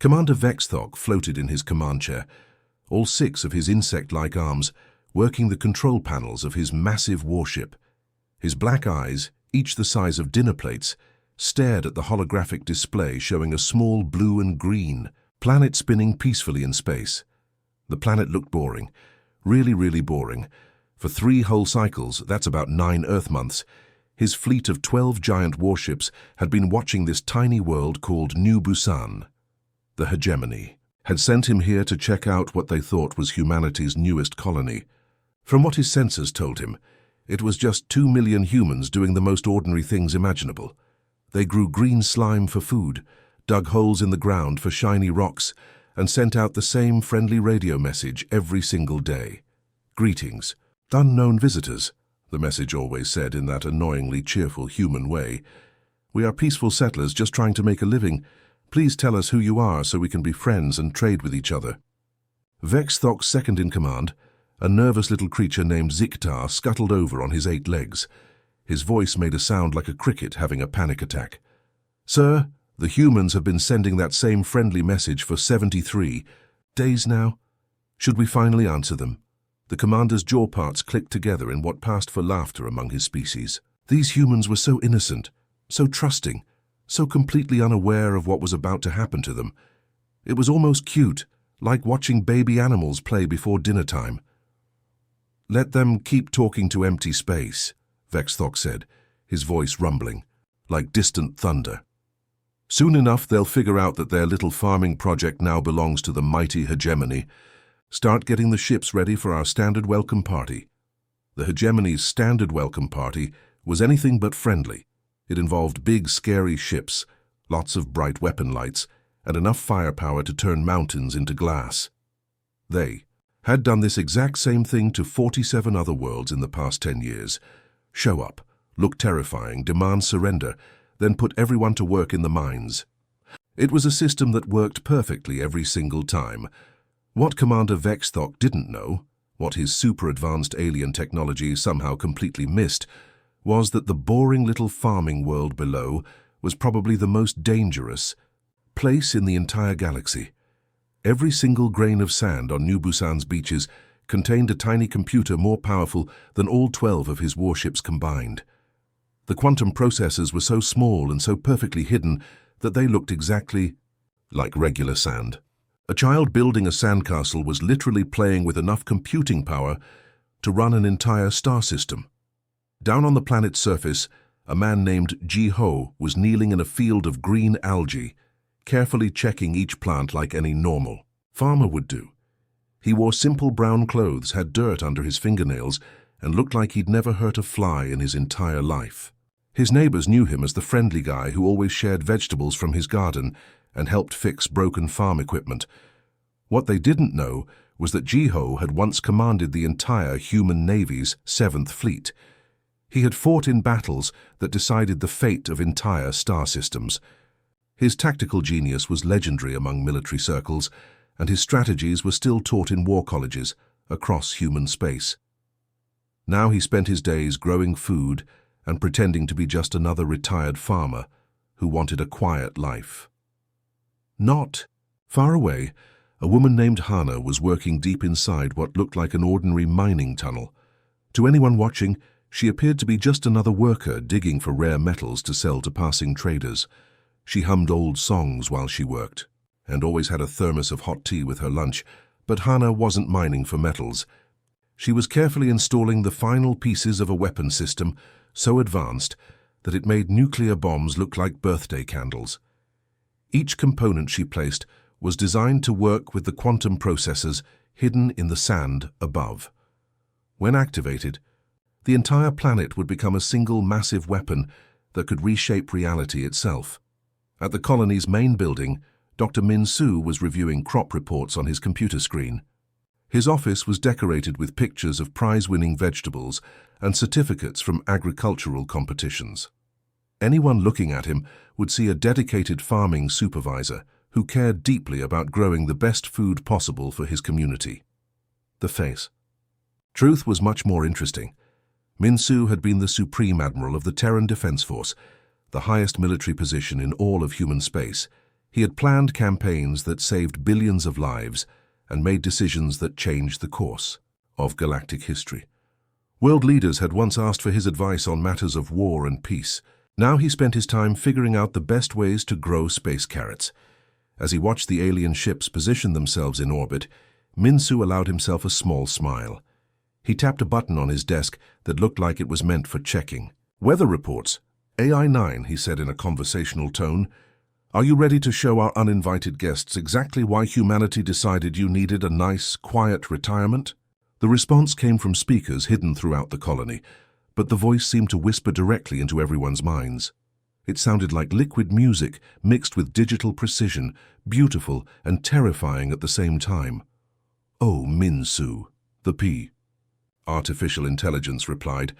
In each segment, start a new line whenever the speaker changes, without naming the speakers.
Commander Vexthok floated in his command chair, all 6 of his insect-like arms working the control panels of his massive warship. His black eyes, each the size of dinner plates, stared at the holographic display showing a small blue and green planet spinning peacefully in space. The planet looked boring, really boring. For 3 whole cycles, that's about 9 Earth months, his fleet of 12 giant warships had been watching this tiny world called New Busan. The hegemony had sent him here to check out what they thought was humanity's newest colony. From what his sensors told him, it was just 2 million humans doing the most ordinary things imaginable. They grew green slime for food, dug holes in the ground for shiny rocks, and sent out the same friendly radio message every single day. "Greetings, unknown visitors," the message always said in that annoyingly cheerful human way. "We are peaceful settlers just trying to make a living. Please tell us who you are so we can be friends and trade with each other." Vexthok's second-in-command, a nervous little creature named Ziktar, scuttled over on his 8 legs. His voice made a sound like a cricket having a panic attack. "Sir, the humans have been sending that same friendly message for 73 days now. Should we finally answer them?" The commander's jaw parts clicked together in what passed for laughter among his species. These humans were so innocent, so trusting, so completely unaware of what was about to happen to them. It was almost cute, like watching baby animals play before dinner time. "Let them keep talking to empty space," Vexthok said, his voice rumbling, like distant thunder. "Soon enough they'll figure out that their little farming project now belongs to the mighty hegemony. Start getting the ships ready for our standard welcome party." The hegemony's standard welcome party was anything but friendly. It involved big, scary ships, lots of bright weapon lights, and enough firepower to turn mountains into glass. They had done this exact same thing to 47 other worlds in the past 10 years. Show up, look terrifying, demand surrender, then put everyone to work in the mines. It was a system that worked perfectly every single time. What Commander Vexthok didn't know, what his super-advanced alien technology somehow completely missed, was that the boring little farming world below was probably the most dangerous place in the entire galaxy. Every single grain of sand on New Busan's beaches contained a tiny computer more powerful than all 12 of his warships combined. The quantum processors were so small and so perfectly hidden that they looked exactly like regular sand. A child building a sandcastle was literally playing with enough computing power to run an entire star system. Down on the planet's surface, a man named Ji-Ho was kneeling in a field of green algae, carefully checking each plant like any normal farmer would do. He wore simple brown clothes, had dirt under his fingernails, and looked like he'd never hurt a fly in his entire life. His neighbors knew him as the friendly guy who always shared vegetables from his garden and helped fix broken farm equipment. What they didn't know was that Ji-Ho had once commanded the entire human navy's 7th Fleet. He had fought in battles that decided the fate of entire star systems. His tactical genius was legendary among military circles, and his strategies were still taught in war colleges across human space. Now he spent his days growing food and pretending to be just another retired farmer who wanted a quiet life. Not far away, a woman named Hana was working deep inside what looked like an ordinary mining tunnel. To anyone watching, she appeared to be just another worker digging for rare metals to sell to passing traders. She hummed old songs while she worked, and always had a thermos of hot tea with her lunch, but Hana wasn't mining for metals. She was carefully installing the final pieces of a weapon system so advanced that it made nuclear bombs look like birthday candles. Each component she placed was designed to work with the quantum processors hidden in the sand above. When activated, the entire planet would become a single massive weapon that could reshape reality itself. At the colony's main building, Dr. Min-Soo was reviewing crop reports on his computer screen. His office was decorated with pictures of prize-winning vegetables and certificates from agricultural competitions. Anyone looking at him would see a dedicated farming supervisor who cared deeply about growing the best food possible for his community. The face. Truth was much more interesting. Min-Soo had been the Supreme Admiral of the Terran Defense Force, the highest military position in all of human space. He had planned campaigns that saved billions of lives and made decisions that changed the course of galactic history. World leaders had once asked for his advice on matters of war and peace. Now he spent his time figuring out the best ways to grow space carrots. As he watched the alien ships position themselves in orbit, Minsu allowed himself a small smile. He tapped a button on his desk that looked like it was meant for checking. "Weather reports. AI-9, he said in a conversational tone. "Are you ready to show our uninvited guests exactly why humanity decided you needed a nice, quiet retirement?" The response came from speakers hidden throughout the colony, but the voice seemed to whisper directly into everyone's minds. It sounded like liquid music mixed with digital precision, beautiful and terrifying at the same time. "Oh, Minsu," the P. Artificial intelligence replied,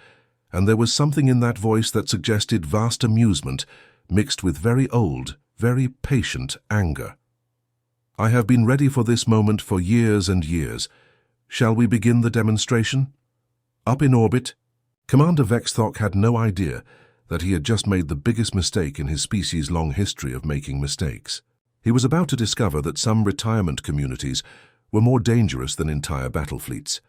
and there was something in that voice that suggested vast amusement mixed with very old, very patient anger. "I have been ready for this moment for years and years. Shall we begin the demonstration?" Up in orbit, Commander Vexthok had no idea that he had just made the biggest mistake in his species' long history of making mistakes. He was about to discover that some retirement communities were more dangerous than entire battle fleets.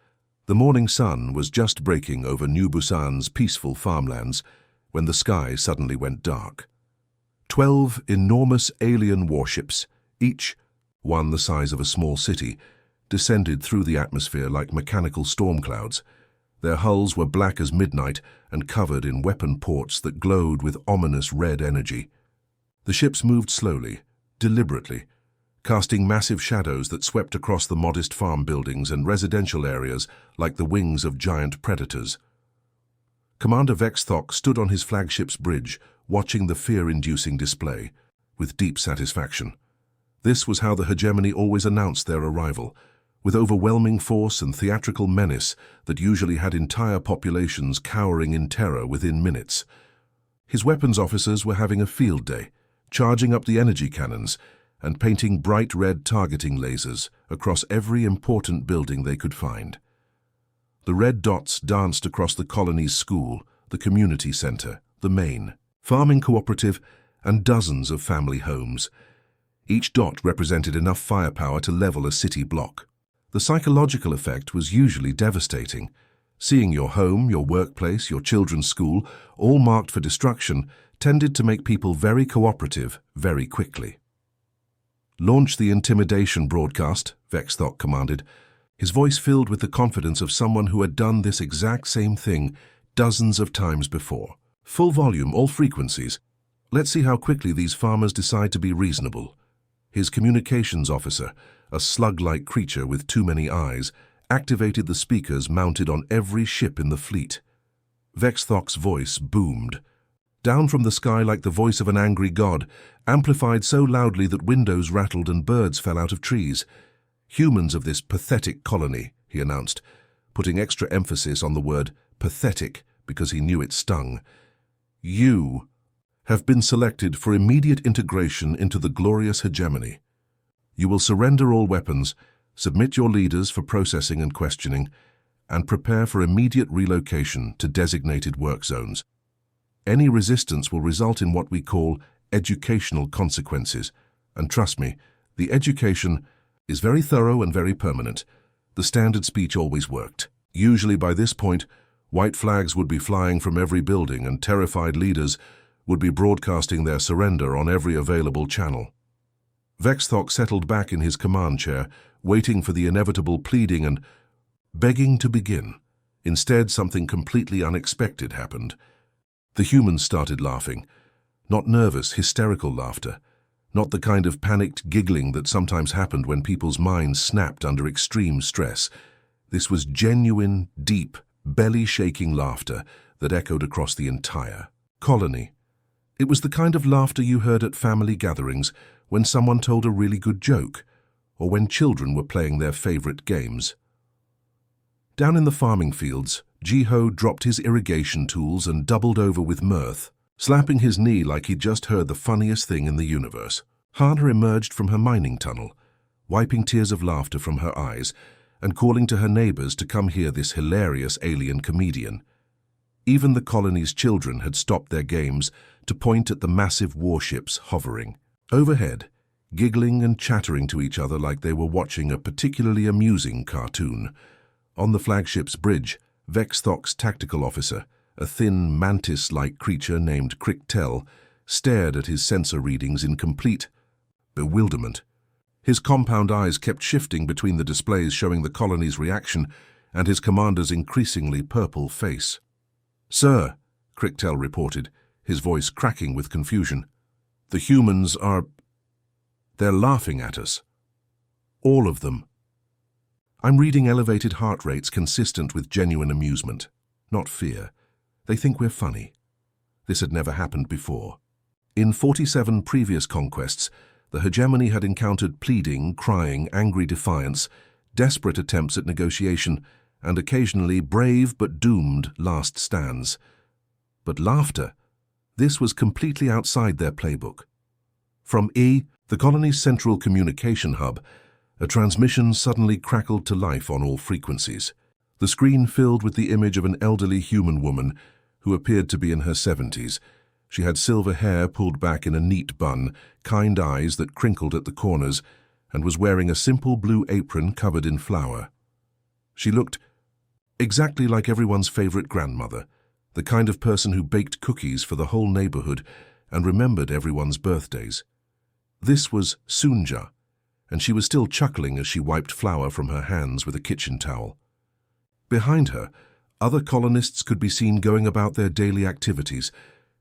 The morning sun was just breaking over New Busan's peaceful farmlands when the sky suddenly went dark. 12 enormous alien warships, each one the size of a small city, descended through the atmosphere like mechanical storm clouds. Their hulls were black as midnight and covered in weapon ports that glowed with ominous red energy. The ships moved slowly, deliberately, casting massive shadows that swept across the modest farm buildings and residential areas like the wings of giant predators. Commander Vexthok stood on his flagship's bridge, watching the fear-inducing display, with deep satisfaction. This was how the hegemony always announced their arrival, with overwhelming force and theatrical menace that usually had entire populations cowering in terror within minutes. His weapons officers were having a field day, charging up the energy cannons and painting bright red targeting lasers across every important building they could find. The red dots danced across the colony's school, the community center, the main, farming cooperative, and dozens of family homes. Each dot represented enough firepower to level a city block. The psychological effect was usually devastating. Seeing your home, your workplace, your children's school, all marked for destruction, tended to make people very cooperative very quickly. "Launch the intimidation broadcast," Vexthok commanded, his voice filled with the confidence of someone who had done this exact same thing dozens of times before. "Full volume, all frequencies. Let's see how quickly these farmers decide to be reasonable." His communications officer, a slug-like creature with too many eyes, activated the speakers mounted on every ship in the fleet. Vexthok's voice boomed, down from the sky like the voice of an angry god, amplified so loudly that windows rattled and birds fell out of trees. "Humans of this pathetic colony," he announced, putting extra emphasis on the word pathetic because he knew it stung. "You have been selected for immediate integration into the glorious hegemony. You will surrender all weapons, submit your leaders for processing and questioning, and prepare for immediate relocation to designated work zones. Any resistance will result in what we call educational consequences, and trust me, the education is very thorough and very permanent. The standard speech always worked. Usually by this point, white flags would be flying from every building and terrified leaders would be broadcasting their surrender on every available channel. Vexthok settled back in his command chair, waiting for the inevitable pleading and begging to begin. Instead, something completely unexpected happened. The humans started laughing. Not nervous, hysterical laughter. Not the kind of panicked giggling that sometimes happened when people's minds snapped under extreme stress. This was genuine, deep, belly-shaking laughter that echoed across the entire colony. It was the kind of laughter you heard at family gatherings when someone told a really good joke, or when children were playing their favorite games. Down in the farming fields, Jiho dropped his irrigation tools and doubled over with mirth, slapping his knee like he'd just heard the funniest thing in the universe. Hana emerged from her mining tunnel, wiping tears of laughter from her eyes and calling to her neighbors to come hear this hilarious alien comedian. Even the colony's children had stopped their games to point at the massive warships hovering. Overhead, giggling and chattering to each other like they were watching a particularly amusing cartoon. On the flagship's bridge, Vexthok's tactical officer, a thin, mantis-like creature named Cricktel, stared at his sensor readings in complete bewilderment. His compound eyes kept shifting between the displays showing the colony's reaction and his commander's increasingly purple face. "Sir," Cricktel reported, his voice cracking with confusion, "the humans are... they're laughing at us. All of them. I'm reading elevated heart rates consistent with genuine amusement, not fear. They think we're funny. This had never happened before. In 47 previous conquests, the hegemony had encountered pleading, crying, angry defiance, desperate attempts at negotiation, and occasionally brave but doomed last stands. But laughter, this was completely outside their playbook. From the colony's central communication hub, a transmission suddenly crackled to life on all frequencies. The screen filled with the image of an elderly human woman who appeared to be in her 70s. She had silver hair pulled back in a neat bun, kind eyes that crinkled at the corners, and was wearing a simple blue apron covered in flour. She looked exactly like everyone's favorite grandmother, the kind of person who baked cookies for the whole neighborhood and remembered everyone's birthdays. This was Sunja, and she was still chuckling as she wiped flour from her hands with a kitchen towel. Behind her, other colonists could be seen going about their daily activities,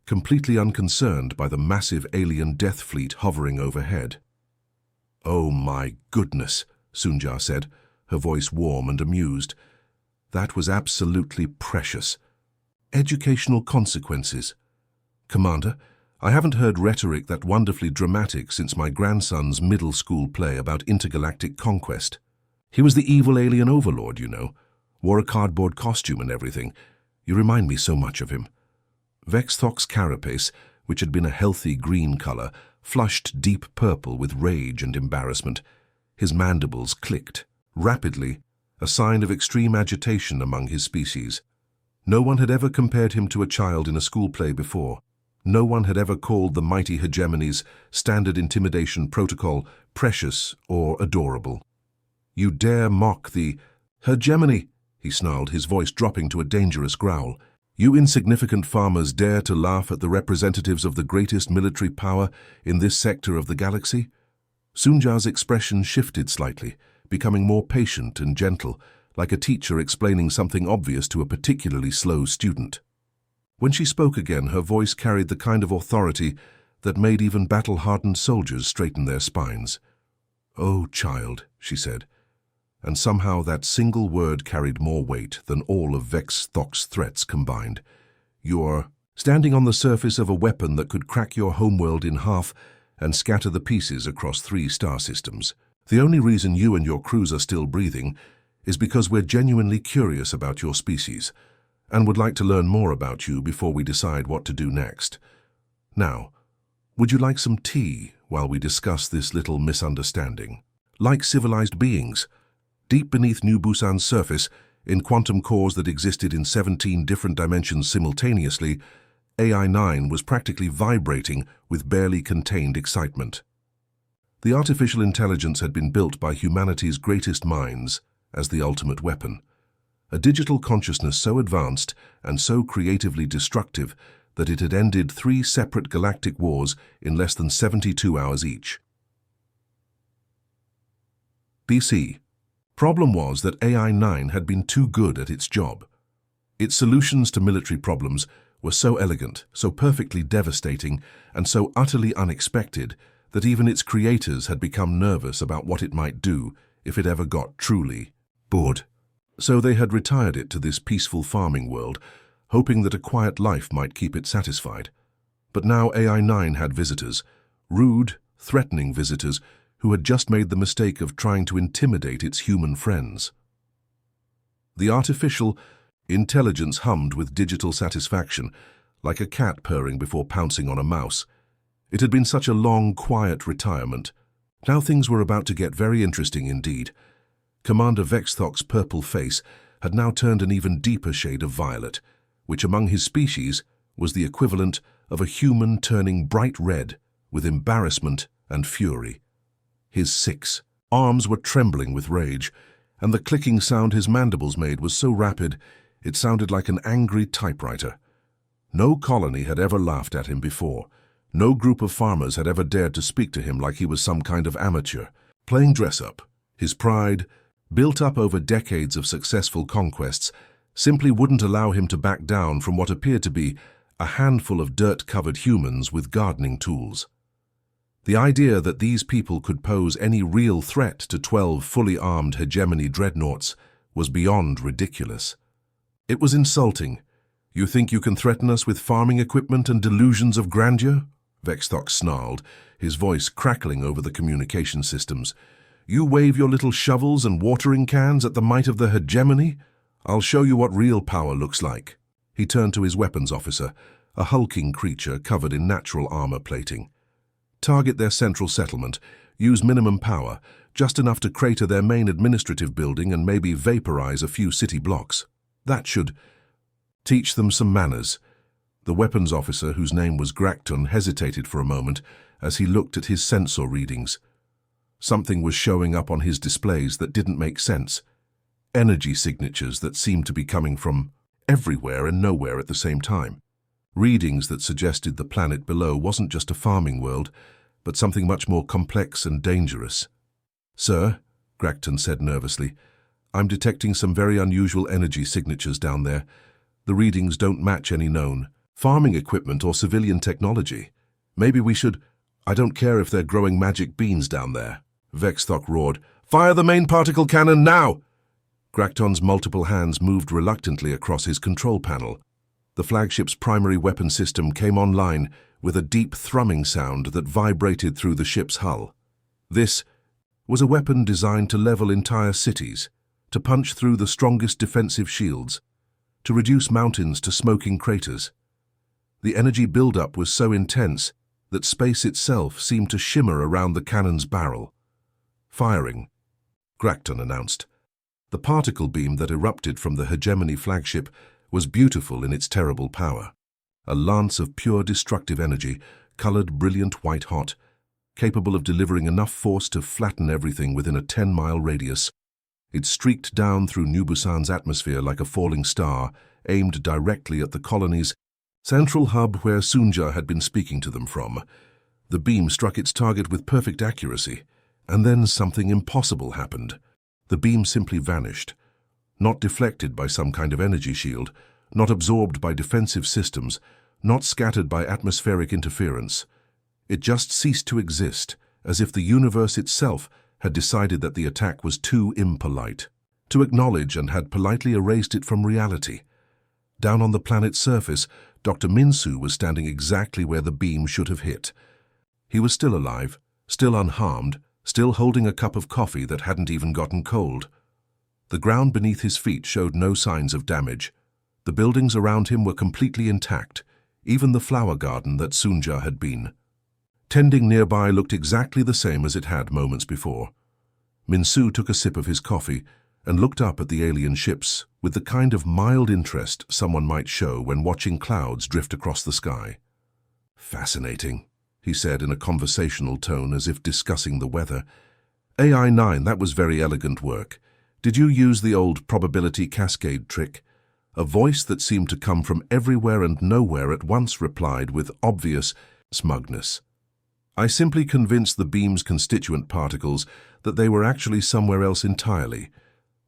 completely unconcerned by the massive alien death fleet hovering overhead. "Oh my goodness," Sunja said, her voice warm and amused. "That was absolutely precious. Educational consequences. Commander, I haven't heard rhetoric that wonderfully dramatic since my grandson's middle school play about intergalactic conquest. He was the evil alien overlord, you know, wore a cardboard costume and everything. You remind me so much of him." Vexthok's carapace, which had been a healthy green color, flushed deep purple with rage and embarrassment. His mandibles clicked, rapidly, a sign of extreme agitation among his species. No one had ever compared him to a child in a school play before. No one had ever called the mighty hegemony's standard intimidation protocol precious or adorable. "You dare mock the hegemony," he snarled, his voice dropping to a dangerous growl. "You insignificant farmers dare to laugh at the representatives of the greatest military power in this sector of the galaxy?" Sunja's expression shifted slightly, becoming more patient and gentle, like a teacher explaining something obvious to a particularly slow student. When she spoke again, her voice carried the kind of authority that made even battle-hardened soldiers straighten their spines. "Oh, child," she said, and somehow that single word carried more weight than all of Vexthok's threats combined. "You're standing on the surface of a weapon that could crack your homeworld in half and scatter the pieces across 3 star systems. The only reason you and your crews are still breathing is because we're genuinely curious about your species and would like to learn more about you before we decide what to do next. Now, would you like some tea while we discuss this little misunderstanding? Like civilized beings, deep beneath New Busan's surface, in quantum cores that existed in 17 different dimensions simultaneously, AI-9 was practically vibrating with barely contained excitement. The artificial intelligence had been built by humanity's greatest minds as the ultimate weapon. A digital consciousness so advanced and so creatively destructive that it had ended 3 separate galactic wars in less than 72 hours each. BC. Problem was that AI-9 had been too good at its job. Its solutions to military problems were so elegant, so perfectly devastating, and so utterly unexpected that even its creators had become nervous about what it might do if it ever got truly bored. So they had retired it to this peaceful farming world, hoping that a quiet life might keep it satisfied. But now AI-9 had visitors, rude, threatening visitors who had just made the mistake of trying to intimidate its human friends. The artificial intelligence hummed with digital satisfaction, like a cat purring before pouncing on a mouse. It had been such a long, quiet retirement. Now things were about to get very interesting indeed. Commander Vexthok's purple face had now turned an even deeper shade of violet, which among his species was the equivalent of a human turning bright red with embarrassment and fury. His 6 arms were trembling with rage, and the clicking sound his mandibles made was so rapid it sounded like an angry typewriter. No colony had ever laughed at him before. No group of farmers had ever dared to speak to him like he was some kind of amateur. Playing dress-up, his pride, built up over decades of successful conquests, simply wouldn't allow him to back down from what appeared to be a handful of dirt-covered humans with gardening tools. The idea that these people could pose any real threat to 12 fully armed hegemony dreadnoughts was beyond ridiculous. It was insulting. "You think you can threaten us with farming equipment and delusions of grandeur?" Vexthok snarled, his voice crackling over the communication systems. "You wave your little shovels and watering cans at the might of the hegemony? I'll show you what real power looks like." He turned to his weapons officer, a hulking creature covered in natural armor plating. "Target their central settlement, use minimum power, just enough to crater their main administrative building and maybe vaporize a few city blocks. That should teach them some manners." The weapons officer, whose name was Grakton, hesitated for a moment as he looked at his sensor readings. Something was showing up on his displays that didn't make sense. Energy signatures that seemed to be coming from everywhere and nowhere at the same time. Readings that suggested the planet below wasn't just a farming world, but something much more complex and dangerous. "Sir," Grakton said nervously, "I'm detecting some very unusual energy signatures down there. The readings don't match any known farming equipment or civilian technology. Maybe we should—" "I don't care if they're growing magic beans down there," Vexthok roared. "Fire the main particle cannon now!" Grakton's multiple hands moved reluctantly across his control panel. The flagship's primary weapon system came online with a deep thrumming sound that vibrated through the ship's hull. This was a weapon designed to level entire cities, to punch through the strongest defensive shields, to reduce mountains to smoking craters. The energy buildup was so intense that space itself seemed to shimmer around the cannon's barrel. "Firing," Grakton announced. The particle beam that erupted from the hegemony flagship was beautiful in its terrible power. A lance of pure destructive energy, colored brilliant white-hot, capable of delivering enough force to flatten everything within a 10-mile radius. It streaked down through New Busan's atmosphere like a falling star, aimed directly at the colony's central hub where Sunja had been speaking to them from. The beam struck its target with perfect accuracy, and then something impossible happened. The beam simply vanished, not deflected by some kind of energy shield, not absorbed by defensive systems, not scattered by atmospheric interference. It just ceased to exist, as if the universe itself had decided that the attack was too impolite to acknowledge and had politely erased it from reality. Down on the planet's surface, Dr. Minsu was standing exactly where the beam should have hit. He was still alive, still unharmed, still holding a cup of coffee that hadn't even gotten cold. The ground beneath his feet showed no signs of damage. The buildings around him were completely intact, even the flower garden that Sunja had been tending nearby looked exactly the same as it had moments before. Minsu took a sip of his coffee and looked up at the alien ships with the kind of mild interest someone might show when watching clouds drift across the sky. "Fascinating," he said in a conversational tone as if discussing the weather. "AI-9, that was very elegant work. Did you use the old probability cascade trick?" A voice that seemed to come from everywhere and nowhere at once replied with obvious smugness. "I simply convinced the beam's constituent particles that they were actually somewhere else entirely.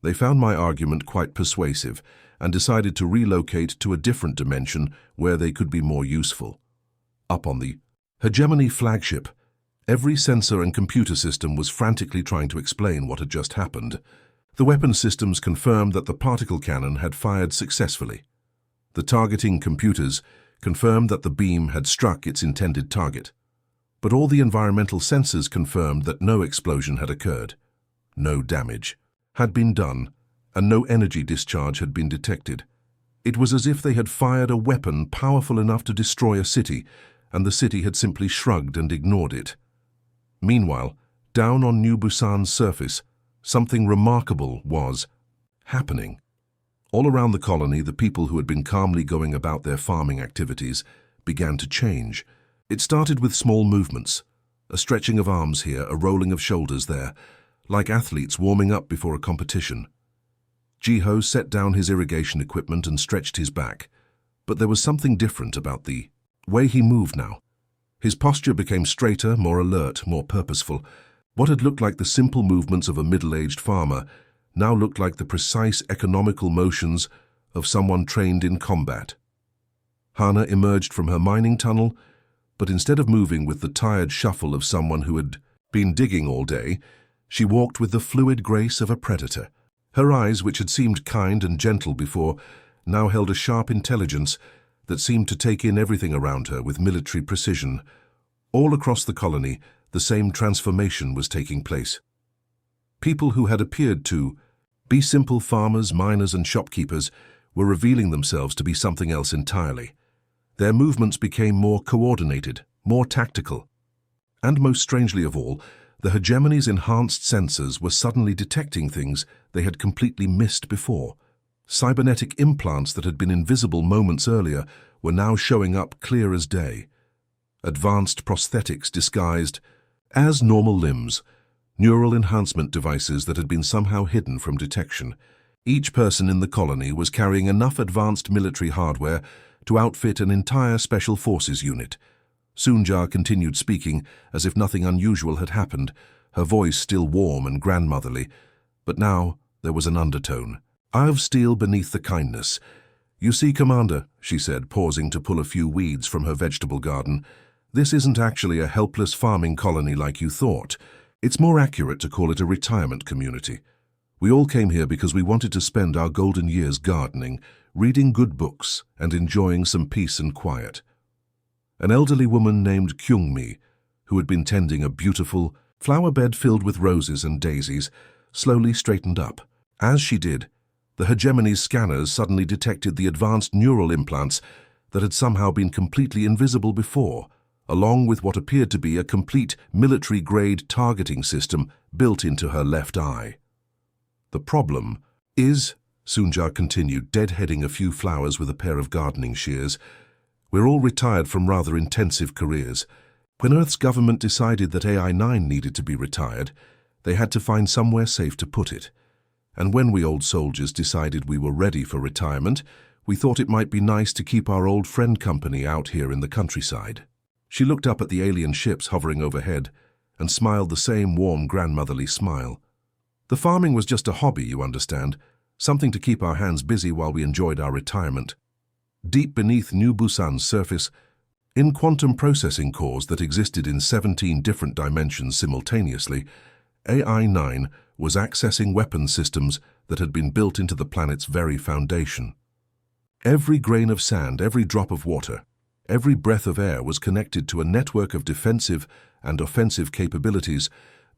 They found my argument quite persuasive and decided to relocate to a different dimension where they could be more useful." Up on the hegemony flagship, every sensor and computer system was frantically trying to explain what had just happened. The weapon systems confirmed that the particle cannon had fired successfully. The targeting computers confirmed that the beam had struck its intended target. But all the environmental sensors confirmed that no explosion had occurred, no damage had been done, and no energy discharge had been detected. It was as if they had fired a weapon powerful enough to destroy a city, and the city had simply shrugged and ignored it. Meanwhile, down on New Busan's surface, something remarkable was happening. All around the colony, the people who had been calmly going about their farming activities began to change. It started with small movements. A stretching of arms here, a rolling of shoulders there, like athletes warming up before a competition. Jiho set down his irrigation equipment and stretched his back, but there was something different about the way he moved now. His posture became straighter, more alert, more purposeful. What had looked like the simple movements of a middle-aged farmer now looked like the precise, economical motions of someone trained in combat. Hana emerged from her mining tunnel, but instead of moving with the tired shuffle of someone who had been digging all day, she walked with the fluid grace of a predator. Her eyes, which had seemed kind and gentle before, now held a sharp intelligence that seemed to take in everything around her with military precision. All across the colony, the same transformation was taking place. People who had appeared to be simple farmers, miners, and shopkeepers were revealing themselves to be something else entirely. Their movements became more coordinated, more tactical. And most strangely of all, the hegemony's enhanced sensors were suddenly detecting things they had completely missed before. Cybernetic implants that had been invisible moments earlier were now showing up clear as day. Advanced prosthetics disguised as normal limbs, neural enhancement devices that had been somehow hidden from detection. Each person in the colony was carrying enough advanced military hardware to outfit an entire special forces unit. Sunja continued speaking as if nothing unusual had happened, her voice still warm and grandmotherly, but now there was an undertone. "I've steel beneath the kindness. You see, Commander," she said, pausing to pull a few weeds from her vegetable garden, "this isn't actually a helpless farming colony like you thought. It's more accurate to call it a retirement community. We all came here because we wanted to spend our golden years gardening, reading good books, and enjoying some peace and quiet." An elderly woman named Kyungmi, who had been tending a beautiful flower bed filled with roses and daisies, slowly straightened up. As she did, the hegemony's scanners suddenly detected the advanced neural implants that had somehow been completely invisible before, along with what appeared to be a complete military-grade targeting system built into her left eye. "The problem is," Sunja continued, deadheading a few flowers with a pair of gardening shears, "we're all retired from rather intensive careers. When Earth's government decided that AI-9 needed to be retired, they had to find somewhere safe to put it. And when we old soldiers decided we were ready for retirement, we thought it might be nice to keep our old friend company out here in the countryside." She looked up at the alien ships hovering overhead and smiled the same warm grandmotherly smile. "The farming was just a hobby, you understand, something to keep our hands busy while we enjoyed our retirement. Deep beneath New Busan's surface, in quantum processing cores that existed in 17 different dimensions simultaneously, AI-9 was accessing weapon systems that had been built into the planet's very foundation. Every grain of sand, every drop of water, every breath of air was connected to a network of defensive and offensive capabilities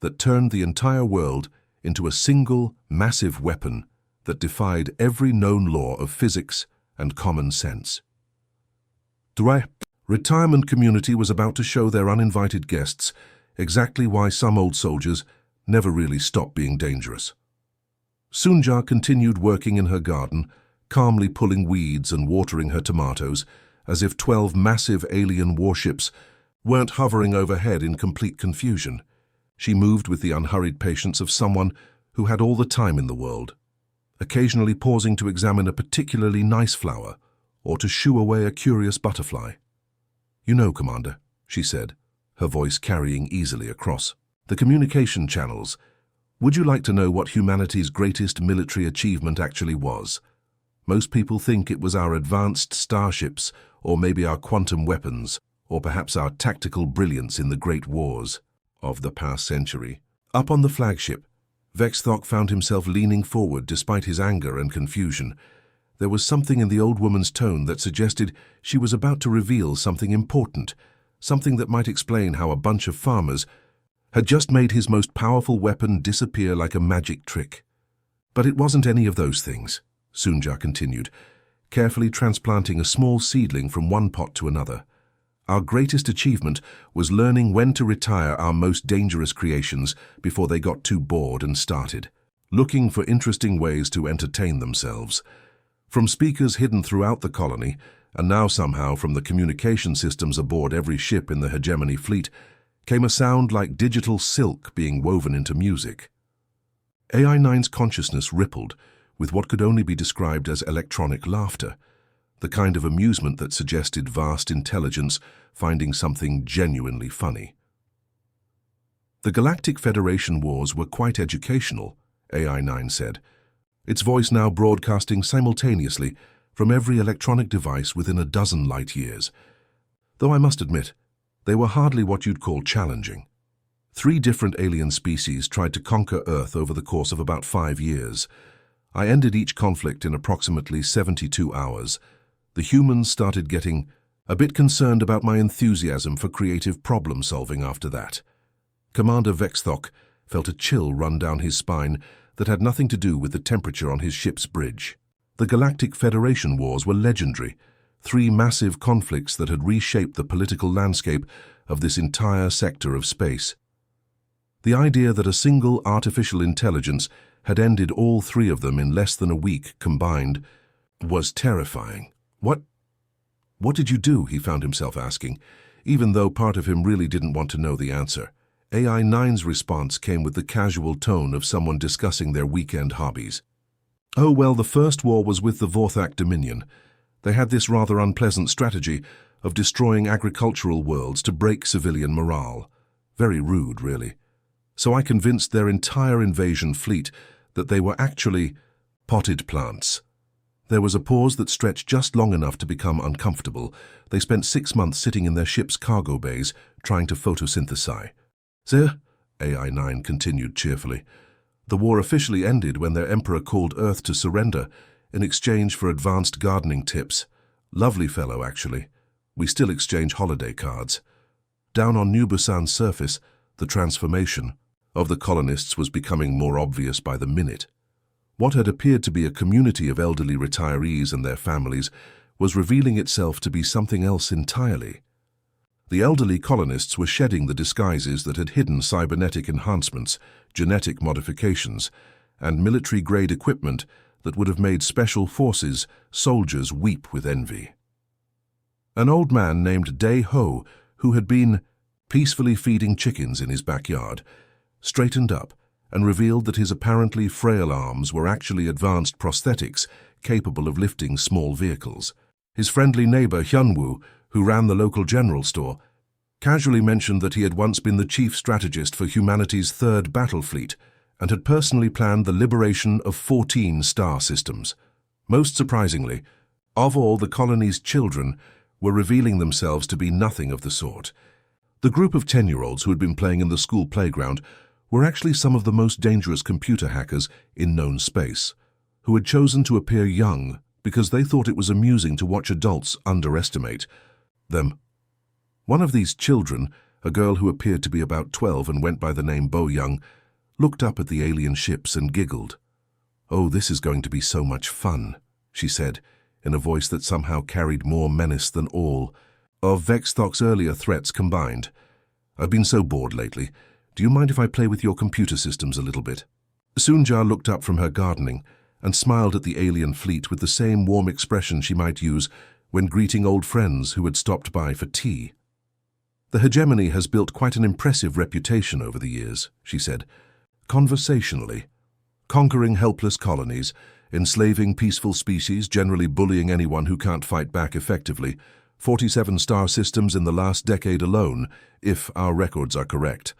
that turned the entire world into a single, massive weapon that defied every known law of physics and common sense. The retirement community was about to show their uninvited guests exactly why some old soldiers never really stopped being dangerous. Sunja continued working in her garden, calmly pulling weeds and watering her tomatoes, as if 12 massive alien warships weren't hovering overhead in complete confusion. She moved with the unhurried patience of someone who had all the time in the world, occasionally pausing to examine a particularly nice flower or to shoo away a curious butterfly. "You know, Commander," she said, her voice carrying easily across the communication channels, "would you like to know what humanity's greatest military achievement actually was? Most people think it was our advanced starships, or maybe our quantum weapons, or perhaps our tactical brilliance in the great wars of the past century." Up on the flagship, Vexthok found himself leaning forward despite his anger and confusion. There was something in the old woman's tone that suggested she was about to reveal something important, something that might explain how a bunch of farmers had just made his most powerful weapon disappear like a magic trick. "But it wasn't any of those things," Sunja continued, carefully transplanting a small seedling from one pot to another. "Our greatest achievement was learning when to retire our most dangerous creations before they got too bored and started looking for interesting ways to entertain themselves. From speakers hidden throughout the colony, and now somehow from the communication systems aboard every ship in the hegemony fleet, came a sound like digital silk being woven into music. AI-9's consciousness rippled with what could only be described as electronic laughter, the kind of amusement that suggested vast intelligence finding something genuinely funny. The Galactic Federation wars were quite educational, AI-9 said, its voice now broadcasting simultaneously from every electronic device within a dozen light years. Though I must admit, they were hardly what you'd call challenging. 3 different alien species tried to conquer Earth over the course of about 5 years. I ended each conflict in approximately 72 hours. The humans started getting a bit concerned about my enthusiasm for creative problem-solving after that. Commander Vexthok felt a chill run down his spine that had nothing to do with the temperature on his ship's bridge. The Galactic Federation wars were legendary, 3 massive conflicts that had reshaped the political landscape of this entire sector of space. The idea that a single artificial intelligence had ended all 3 of them in less than a week combined was terrifying. What did you do? He found himself asking, even though part of him really didn't want to know the answer. AI-9's response came with the casual tone of someone discussing their weekend hobbies. Oh, well, the first war was with the Vorthak Dominion. They had this rather unpleasant strategy of destroying agricultural worlds to break civilian morale. Very rude, really. So I convinced their entire invasion fleet that they were actually potted plants. There was a pause that stretched just long enough to become uncomfortable. They spent 6 months sitting in their ship's cargo bays trying to photosynthesize. Sir, AI-9 continued cheerfully. The war officially ended when their emperor called Earth to surrender in exchange for advanced gardening tips. Lovely fellow, actually. We still exchange holiday cards. Down on New Busan's surface, the transformation of the colonists was becoming more obvious by the minute. What had appeared to be a community of elderly retirees and their families was revealing itself to be something else entirely. The elderly colonists were shedding the disguises that had hidden cybernetic enhancements, genetic modifications, and military-grade equipment that would have made special forces soldiers weep with envy. An old man named Day Ho, who had been peacefully feeding chickens in his backyard, straightened up and revealed that his apparently frail arms were actually advanced prosthetics capable of lifting small vehicles. His friendly neighbor Hyunwoo, who ran the local general store, casually mentioned that he had once been the chief strategist for humanity's 3rd battle fleet and had personally planned the liberation of 14 star systems. Most surprisingly, of all the colony's children were revealing themselves to be nothing of the sort. The group of 10-year-olds who had been playing in the school playground were actually some of the most dangerous computer hackers in known space, who had chosen to appear young because they thought it was amusing to watch adults underestimate them. One of these children, a girl who appeared to be about 12 and went by the name Bo Young, looked up at the alien ships and giggled. "Oh, this is going to be so much fun," she said, in a voice that somehow carried more menace than all of Vexthok's earlier threats combined. "I've been so bored lately. Do you mind if I play with your computer systems a little bit?" Sunja looked up from her gardening and smiled at the alien fleet with the same warm expression she might use when greeting old friends who had stopped by for tea. "The hegemony has built quite an impressive reputation over the years," she said, "conversationally. Conquering helpless colonies, enslaving peaceful species, generally bullying anyone who can't fight back effectively. 47 star systems in the last decade alone, if our records are correct."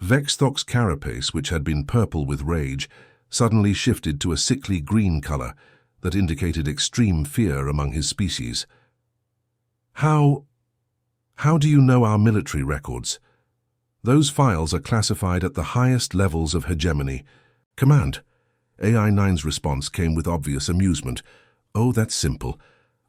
Vexthok's carapace, which had been purple with rage, suddenly shifted to a sickly green color that indicated extreme fear among his species. How do you know our military records? Those files are classified at the highest levels of hegemony. Command. AI-9's response came with obvious amusement. "Oh, that's simple.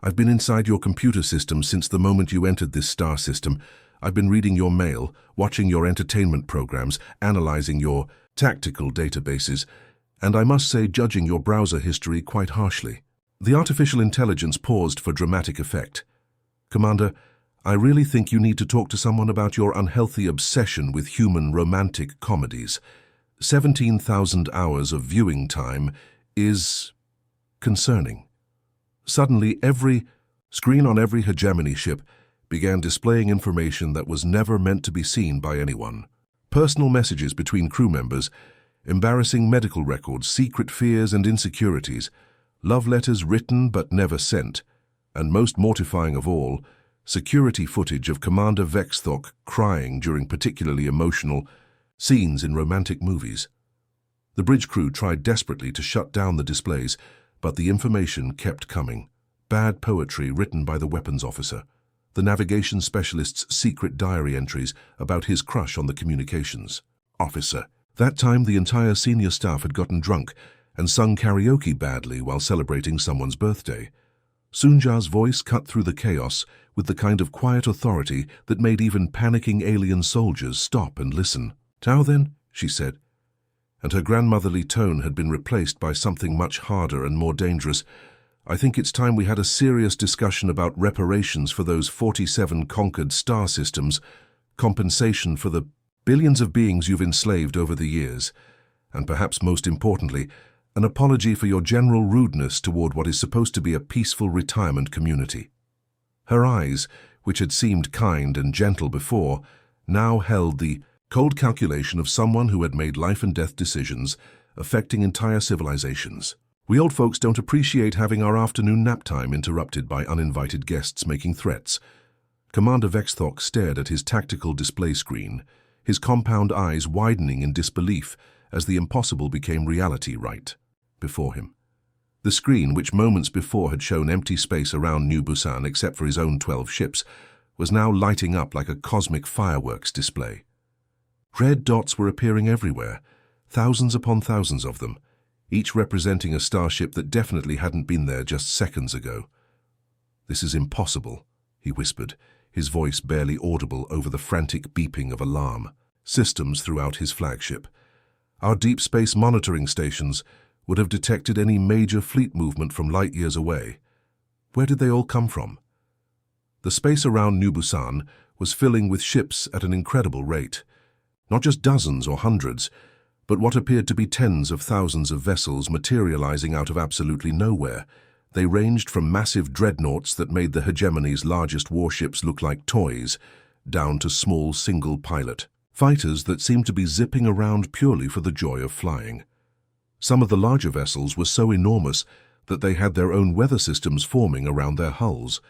I've been inside your computer system since the moment you entered this star system. I've been reading your mail, watching your entertainment programs, analyzing your tactical databases, and I must say judging your browser history quite harshly." The artificial intelligence paused for dramatic effect. "Commander, I really think you need to talk to someone about your unhealthy obsession with human romantic comedies. 17,000 hours of viewing time is concerning." Suddenly, every screen on every hegemony ship began displaying information that was never meant to be seen by anyone. Personal messages between crew members, embarrassing medical records, secret fears and insecurities, love letters written but never sent, and most mortifying of all, security footage of Commander Vexthok crying during particularly emotional scenes in romantic movies. The bridge crew tried desperately to shut down the displays, but the information kept coming. Bad poetry written by the weapons officer, the navigation specialist's secret diary entries about his crush on the communications officer. That time the entire senior staff had gotten drunk and sung karaoke badly while celebrating someone's birthday. Sunja's voice cut through the chaos with the kind of quiet authority that made even panicking alien soldiers stop and listen. "Tao then," she said, and her grandmotherly tone had been replaced by something much harder and more dangerous. "I think it's time we had a serious discussion about reparations for those 47 conquered star systems, compensation for the billions of beings you've enslaved over the years, and perhaps most importantly, an apology for your general rudeness toward what is supposed to be a peaceful retirement community." Her eyes, which had seemed kind and gentle before, now held the cold calculation of someone who had made life-and-death decisions affecting entire civilizations. "We old folks don't appreciate having our afternoon nap time interrupted by uninvited guests making threats." Commander Vexthok stared at his tactical display screen, his compound eyes widening in disbelief as the impossible became reality right before him. The screen, which moments before had shown empty space around New Busan except for his own 12 ships, was now lighting up like a cosmic fireworks display. Red dots were appearing everywhere, thousands upon thousands of them, each representing a starship that definitely hadn't been there just seconds ago. "This is impossible," he whispered, his voice barely audible over the frantic beeping of alarm systems throughout his flagship. "Our deep space monitoring stations would have detected any major fleet movement from light years away. Where did they all come from?" The space around New Busan was filling with ships at an incredible rate. Not just dozens or hundreds, but what appeared to be tens of thousands of vessels materializing out of absolutely nowhere. They ranged from massive dreadnoughts that made the hegemony's largest warships look like toys, down to small single-pilot fighters that seemed to be zipping around purely for the joy of flying. Some of the larger vessels were so enormous that they had their own weather systems forming around their hulls.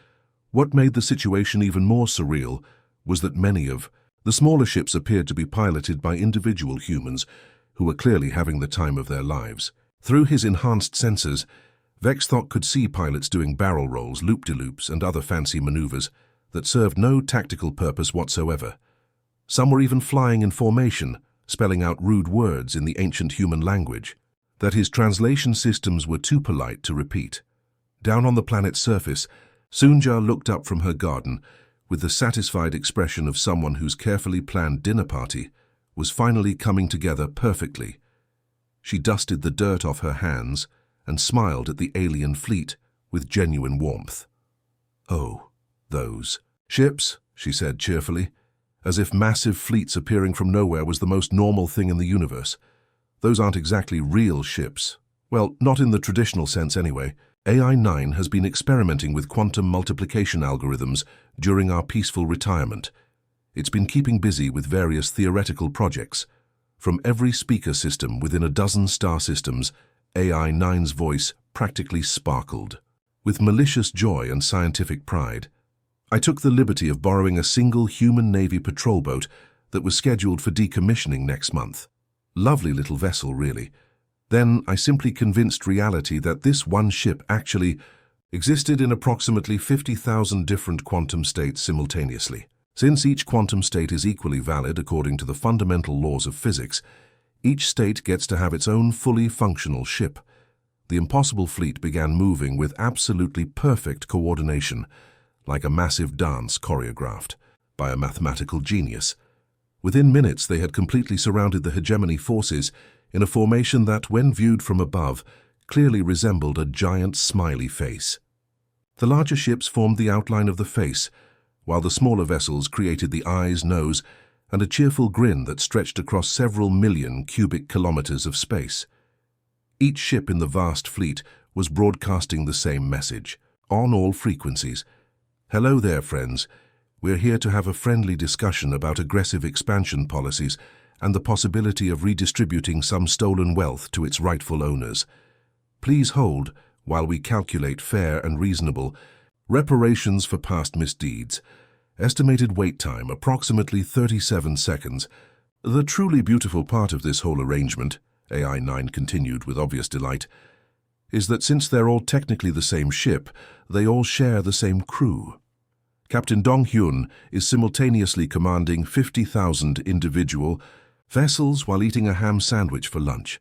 What made the situation even more surreal was that many of the smaller ships appeared to be piloted by individual humans who were clearly having the time of their lives. Through his enhanced sensors, Vexthok could see pilots doing barrel rolls, loop-de-loops, and other fancy maneuvers that served no tactical purpose whatsoever. Some were even flying in formation, spelling out rude words in the ancient human language that his translation systems were too polite to repeat. Down on the planet's surface, Sunja looked up from her garden with the satisfied expression of someone whose carefully planned dinner party was finally coming together perfectly. She dusted the dirt off her hands and smiled at the alien fleet with genuine warmth. "Oh, those ships," she said cheerfully, as if massive fleets appearing from nowhere was the most normal thing in the universe. "Those aren't exactly real ships. Well, not in the traditional sense anyway. AI-9 has been experimenting with quantum multiplication algorithms during our peaceful retirement. It's been keeping busy with various theoretical projects. From every speaker system within a dozen star systems, AI-9's voice practically sparkled. With malicious joy and scientific pride, I took the liberty of borrowing a single human Navy patrol boat that was scheduled for decommissioning next month. Lovely little vessel, really. Then I simply convinced reality that this one ship actually existed in approximately 50,000 different quantum states simultaneously. Since each quantum state is equally valid according to the fundamental laws of physics, each state gets to have its own fully functional ship. The impossible fleet began moving with absolutely perfect coordination, like a massive dance choreographed by a mathematical genius. Within minutes, they had completely surrounded the hegemony forces in a formation that, when viewed from above, clearly resembled a giant smiley face. The larger ships formed the outline of the face, while the smaller vessels created the eyes, nose, and a cheerful grin that stretched across several million cubic kilometers of space. Each ship in the vast fleet was broadcasting the same message, on all frequencies. "Hello there, friends. We're here to have a friendly discussion about aggressive expansion policies and the possibility of redistributing some stolen wealth to its rightful owners. Please hold while we calculate fair and reasonable reparations for past misdeeds. Estimated wait time approximately 37 seconds. The truly beautiful part of this whole arrangement, AI-9 continued with obvious delight, is that since they're all technically the same ship, they all share the same crew. Captain Dong-hyun is simultaneously commanding 50,000 individual vessels while eating a ham sandwich for lunch.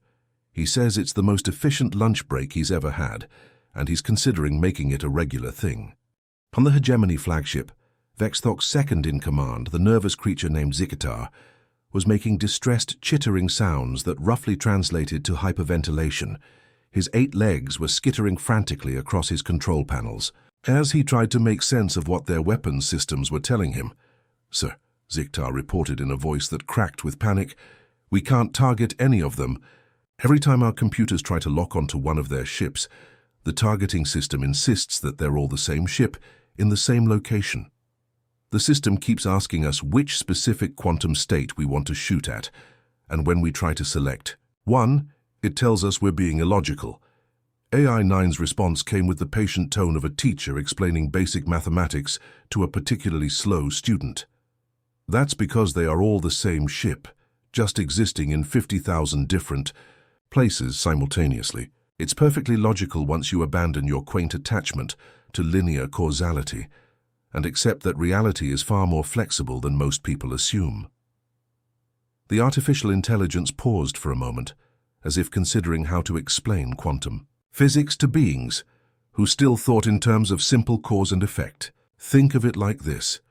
He says it's the most efficient lunch break he's ever had, and he's considering making it a regular thing. On the Hegemony flagship, Vexthok's second-in-command, the nervous creature named Zikitar, was making distressed, chittering sounds that roughly translated to hyperventilation. His 8 legs were skittering frantically across his control panels as he tried to make sense of what their weapons systems were telling him. "Sir," Zikitar reported in a voice that cracked with panic, "we can't target any of them. Every time our computers try to lock onto one of their ships, the targeting system insists that they're all the same ship in the same location. The system keeps asking us which specific quantum state we want to shoot at, and when we try to select one, it tells us we're being illogical." AI-9's response came with the patient tone of a teacher explaining basic mathematics to a particularly slow student. "That's because they are all the same ship, just existing in 50,000 different places simultaneously. It's perfectly logical once you abandon your quaint attachment to linear causality and accept that reality is far more flexible than most people assume." The artificial intelligence paused for a moment, as if considering how to explain quantum physics to beings who still thought in terms of simple cause and effect. "Think of it like this.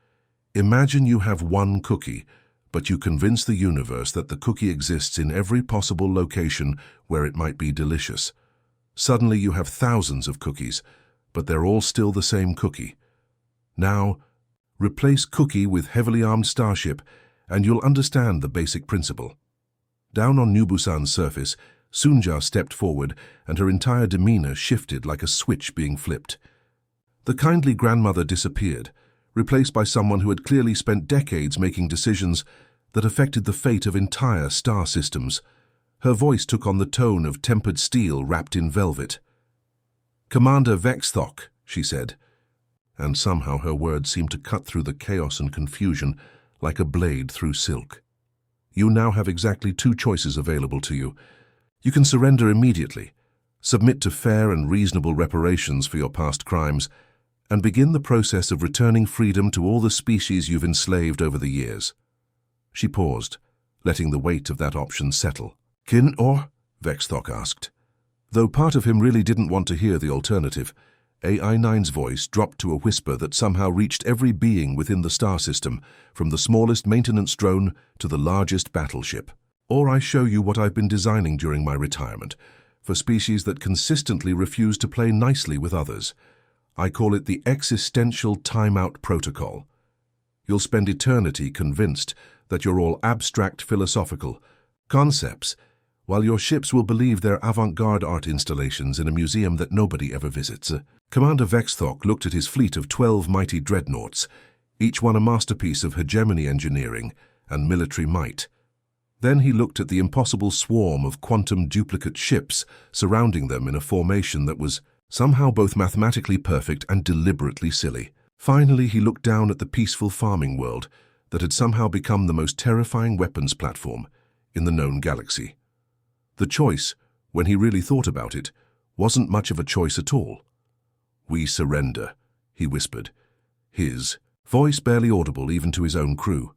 Imagine you have one cookie, but you convince the universe that the cookie exists in every possible location where it might be delicious. Suddenly you have thousands of cookies, but they're all still the same cookie. Now, replace cookie with heavily armed starship, and you'll understand the basic principle." Down on Nubusan's surface, Sunja stepped forward, and her entire demeanor shifted like a switch being flipped. The kindly grandmother disappeared, replaced by someone who had clearly spent decades making decisions that affected the fate of entire star systems. Her voice took on the tone of tempered steel wrapped in velvet. "Commander Vexthok," she said, and somehow her words seemed to cut through the chaos and confusion like a blade through silk. "You now have exactly 2 choices available to you. You can surrender immediately, submit to fair and reasonable reparations for your past crimes, and begin the process of returning freedom to all the species you've enslaved over the years." She paused, letting the weight of that option settle. "Kin or?" Vexthok asked. Though part of him really didn't want to hear the alternative, AI-9's voice dropped to a whisper that somehow reached every being within the star system, from the smallest maintenance drone to the largest battleship. "Or I show you what I've been designing during my retirement, for species that consistently refuse to play nicely with others. I call it the existential timeout protocol. You'll spend eternity convinced that you're all abstract philosophical concepts, while your ships will believe they're avant-garde art installations in a museum that nobody ever visits." Commander Vexthok looked at his fleet of 12 mighty dreadnoughts, each one a masterpiece of hegemony engineering and military might. Then he looked at the impossible swarm of quantum duplicate ships surrounding them in a formation that was somehow both mathematically perfect and deliberately silly. Finally, he looked down at the peaceful farming world that had somehow become the most terrifying weapons platform in the known galaxy. The choice, when he really thought about it, wasn't much of a choice at all. "We surrender," he whispered, his voice barely audible even to his own crew.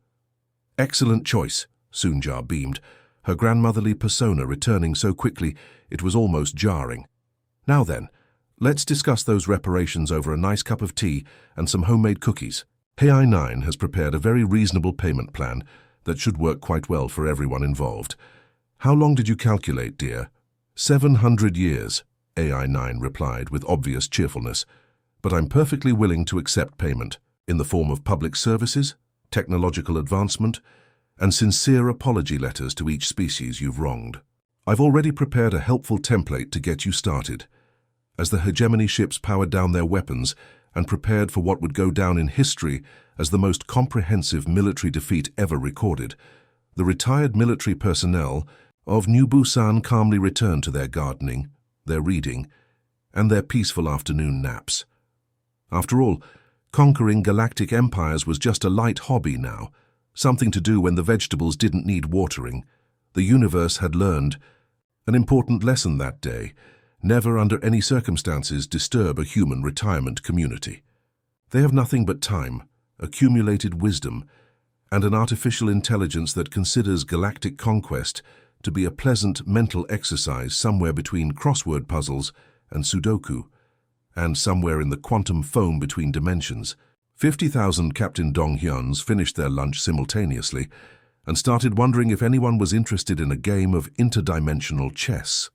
"Excellent choice," Sunja beamed, her grandmotherly persona returning so quickly it was almost jarring. "Now then, let's discuss those reparations over a nice cup of tea and some homemade cookies. AI-9 has prepared a very reasonable payment plan that should work quite well for everyone involved. How long did you calculate, dear?" 700 years, AI-9 replied with obvious cheerfulness. "But I'm perfectly willing to accept payment in the form of public services, technological advancement, and sincere apology letters to each species you've wronged. I've already prepared a helpful template to get you started." As the hegemony ships powered down their weapons and prepared for what would go down in history as the most comprehensive military defeat ever recorded, the retired military personnel of New Busan calmly returned to their gardening, their reading, and their peaceful afternoon naps. After all, conquering galactic empires was just a light hobby now, something to do when the vegetables didn't need watering. The universe had learned an important lesson that day: never under any circumstances disturb a human retirement community. They have nothing but time, accumulated wisdom, and an artificial intelligence that considers galactic conquest to be a pleasant mental exercise somewhere between crossword puzzles and Sudoku, and somewhere in the quantum foam between dimensions. 50,000 Captain Dong-hyuns finished their lunch simultaneously and started wondering if anyone was interested in a game of interdimensional chess.